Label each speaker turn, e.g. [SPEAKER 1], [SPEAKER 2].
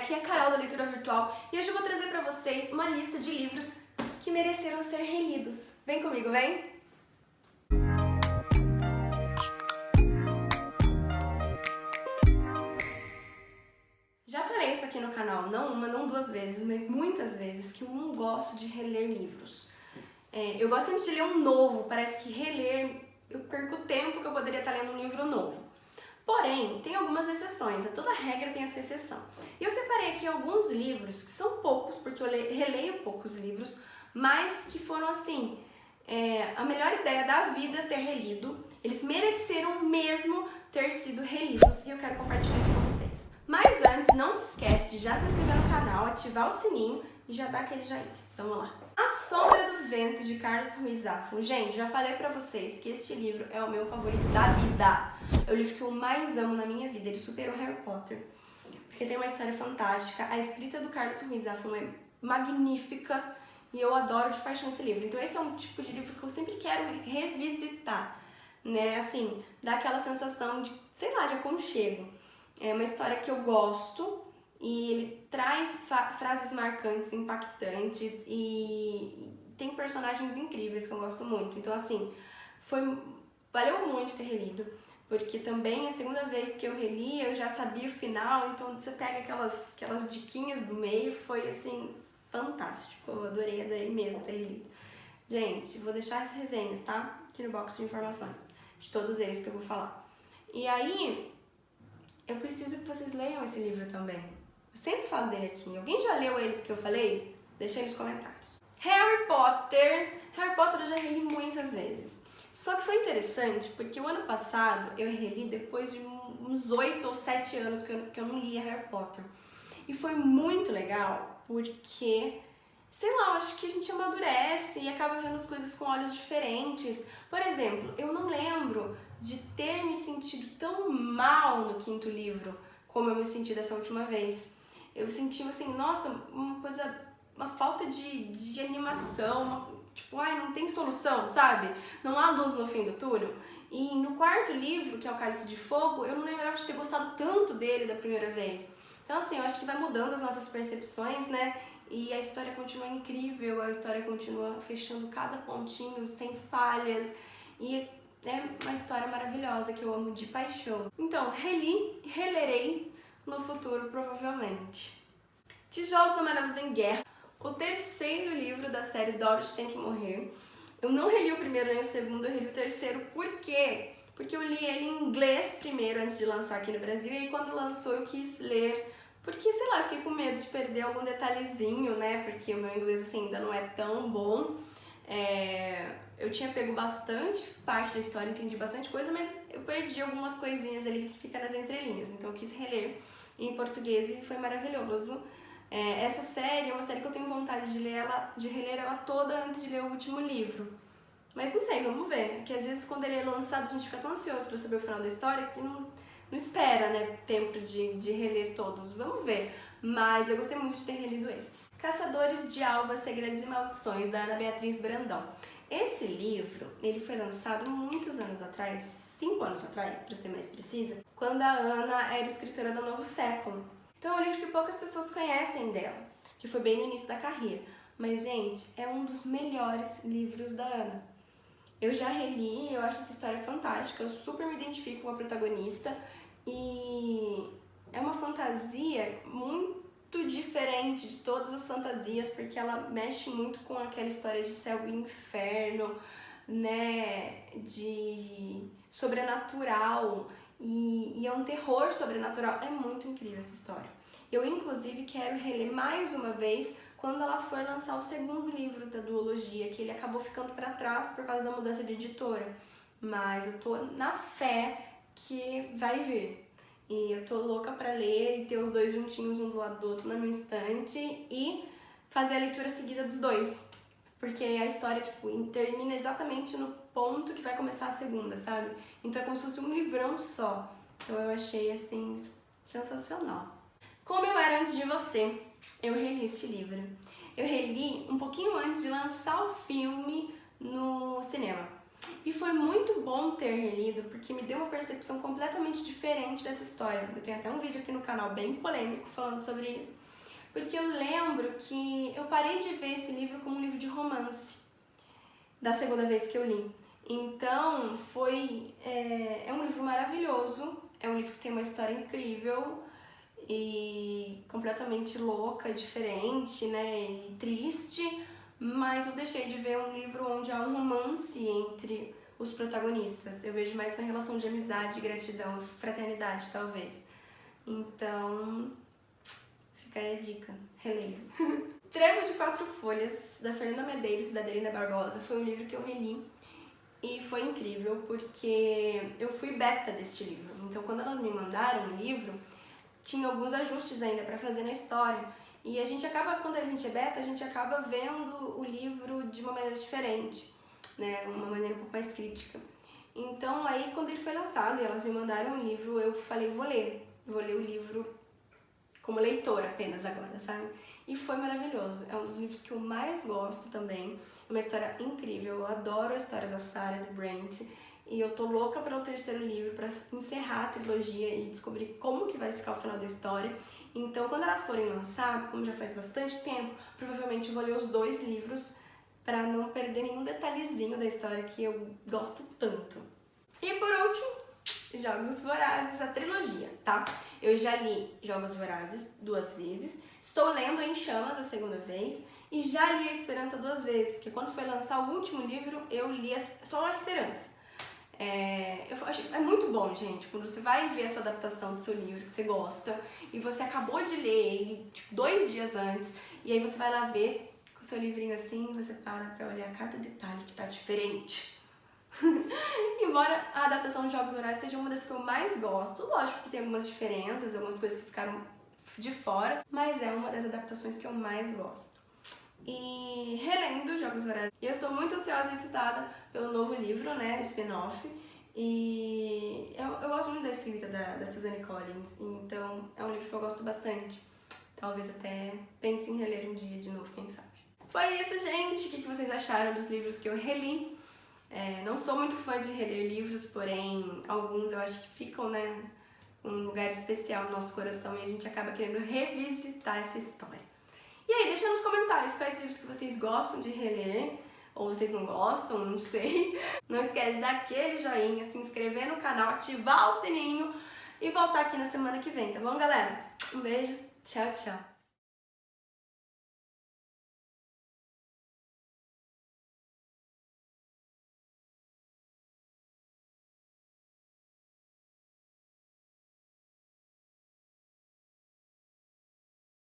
[SPEAKER 1] aqui é a Carol da Leitura Virtual e hoje eu vou trazer para vocês uma lista de livros que mereceram ser relidos. Vem comigo, vem! Já falei isso aqui no canal, não uma, não duas vezes, mas muitas vezes, que eu não gosto de reler livros. Eu gosto sempre de ler um novo, parece que reler, eu perco o tempo que eu poderia estar lendo um livro novo. Porém, tem algumas exceções, toda regra tem a sua exceção. E eu separei aqui alguns livros, que são poucos, porque eu releio poucos livros, mas que foram assim, a melhor ideia da vida ter relido. Eles mereceram mesmo ter sido relidos e eu quero compartilhar isso com vocês. Mas antes, não se esquece de já se inscrever no canal, ativar o sininho e já dar aquele joinha. Vamos lá! A Sombra do Vento, de Carlos Ruiz Zafón. Gente, já falei pra vocês que este livro é o meu favorito da vida. É o livro que eu mais amo na minha vida. Ele superou Harry Potter, porque tem uma história fantástica. A escrita do Carlos Ruiz Zafón é magnífica e eu adoro de paixão esse livro. Então esse é um tipo de livro que eu sempre quero revisitar, né? Assim, dá aquela sensação de, sei lá, de aconchego. É uma história que eu gosto. E ele traz frases marcantes, impactantes e tem personagens incríveis que eu gosto muito. Então, assim, valeu muito ter relido, porque também a segunda vez que eu reli, eu já sabia o final, então você pega aquelas diquinhas do meio, foi, assim, fantástico. Eu adorei mesmo ter relido. Gente, vou deixar as resenhas, tá? Aqui no box de informações, de todos eles que eu vou falar. E aí, eu preciso que vocês leiam esse livro também. Eu sempre falo dele aqui. Alguém já leu ele porque eu falei? Deixa aí nos comentários. Harry Potter. Harry Potter eu já reli muitas vezes. Só que foi interessante porque o ano passado eu reli depois de uns 8 ou 7 anos que eu não lia Harry Potter. E foi muito legal porque, sei lá, eu acho que a gente amadurece e acaba vendo as coisas com olhos diferentes. Por exemplo, eu não lembro de ter me sentido tão mal no quinto livro como eu me senti dessa última vez. Eu senti assim, nossa, uma falta de animação, tipo, ai, não tem solução, sabe? Não há luz no fim do túnel. E no quarto livro, que é o Cálice de Fogo, eu não lembrava de ter gostado tanto dele da primeira vez. Então, assim, eu acho que vai mudando as nossas percepções, né? E a história continua incrível, a história continua fechando cada pontinho, sem falhas. E é uma história maravilhosa que eu amo de paixão. Então, reli e relerei no futuro, provavelmente. Tijolos Amarelos em Guerra, o terceiro livro da série Dorothy Tem Que Morrer. Eu não reli o primeiro nem o segundo, eu reli o terceiro. Por quê? Porque eu li ele em inglês primeiro, antes de lançar aqui no Brasil, e aí quando lançou eu quis ler, porque, sei lá, eu fiquei com medo de perder algum detalhezinho, né, porque o meu inglês, assim, ainda não é tão bom. Eu tinha pego bastante parte da história, entendi bastante coisa, mas eu perdi algumas coisinhas ali que ficam nas entrelinhas, então eu quis reler em português e foi maravilhoso. Essa série é uma série que eu tenho vontade de reler ela toda antes de ler o último livro. Mas não sei, vamos ver. Porque às vezes quando ele é lançado a gente fica tão ansioso pra saber o final da história que não espera, né, tempo de reler todos. Vamos ver. Mas eu gostei muito de ter relido esse. Caçadores de Almas, Segredos e Maldições, da Ana Beatriz Brandão. Esse livro, ele foi lançado muitos anos atrás, 5 anos atrás, para ser mais precisa, quando a Ana era escritora da Novo Século. Então é um livro que poucas pessoas conhecem dela, que foi bem no início da carreira. Mas, gente, é um dos melhores livros da Ana. Eu já reli, eu acho essa história fantástica, eu super me identifico com a protagonista e é uma fantasia muito diferente de todas as fantasias, porque ela mexe muito com aquela história de céu e inferno, né, de sobrenatural, e é um terror sobrenatural. É muito incrível essa história. Eu, inclusive, quero reler mais uma vez quando ela for lançar o segundo livro da duologia, que ele acabou ficando para trás por causa da mudança de editora. Mas eu tô na fé que vai vir. E eu tô louca pra ler e ter os dois juntinhos um do lado do outro na minha estante e fazer a leitura seguida dos dois. Porque a história, tipo, termina exatamente no ponto que vai começar a segunda, sabe? Então é como se fosse um livrão só. Então eu achei, assim, sensacional. Como Eu Era Antes de Você, eu reli este livro. Eu reli um pouquinho antes de lançar o filme no cinema. E foi muito bom ter relido, porque me deu uma percepção completamente diferente dessa história. Eu tenho até um vídeo aqui no canal bem polêmico falando sobre isso, porque eu lembro que eu parei de ver esse livro como um livro de romance, da segunda vez que eu li. Então, é um livro maravilhoso, é um livro que tem uma história incrível e completamente louca, diferente, né, e triste, mas eu deixei de ver um livro onde há um romance entre os protagonistas. Eu vejo mais uma relação de amizade, gratidão, fraternidade, talvez. Então, fica aí a dica, releia. Trevo de Quatro Folhas, da Fernanda Medeiros e da Adelina Barbosa, foi um livro que eu reli e foi incrível porque eu fui beta deste livro. Então, quando elas me mandaram o livro, tinha alguns ajustes ainda para fazer na história. E a gente acaba, quando a gente é beta, a gente acaba vendo o livro de uma maneira diferente, né? Uma maneira um pouco mais crítica. Então, aí, quando ele foi lançado e elas me mandaram o livro, eu falei, vou ler o livro como leitora apenas agora, sabe? E foi maravilhoso. É um dos livros que eu mais gosto também. É uma história incrível. Eu adoro a história da Sarah, do Brent. E eu tô louca para o terceiro livro, para encerrar a trilogia e descobrir como que vai ficar o final da história. Então, quando elas forem lançar, como já faz bastante tempo, provavelmente eu vou ler os 2 livros para não perder nenhum detalhezinho da história que eu gosto tanto. E por último, Jogos Vorazes, a trilogia, tá? Eu já li Jogos Vorazes 2 vezes, estou lendo Em Chamas a segunda vez e já li A Esperança 2 vezes, porque quando foi lançar o último livro, eu li só A Esperança. Eu acho que é muito bom, gente, quando você vai ver a sua adaptação do seu livro que você gosta e você acabou de ler ele, tipo, 2 dias antes, e aí você vai lá ver com o seu livrinho assim, você para pra olhar cada detalhe que tá diferente. Embora a adaptação de Jogos Vorazes seja uma das que eu mais gosto, lógico que tem algumas diferenças, algumas coisas que ficaram de fora, mas é uma das adaptações que eu mais gosto. E relendo Jogos Vorazes, eu estou muito ansiosa e excitada pelo novo livro, né, o spin-off, e eu gosto muito da escrita da Suzanne Collins, então é um livro que eu gosto bastante. Talvez até pense em reler um dia de novo, quem sabe. Foi isso, gente! O que vocês acharam dos livros que eu reli? Não sou muito fã de reler livros, porém alguns eu acho que ficam, né, um lugar especial no nosso coração e a gente acaba querendo revisitar essa história. E aí, deixa nos comentários quais livros que vocês gostam de reler, ou vocês não gostam, não sei. Não esquece de dar aquele joinha, se inscrever no canal, ativar o sininho e voltar aqui na semana que vem, tá bom, galera? Um beijo, tchau, tchau!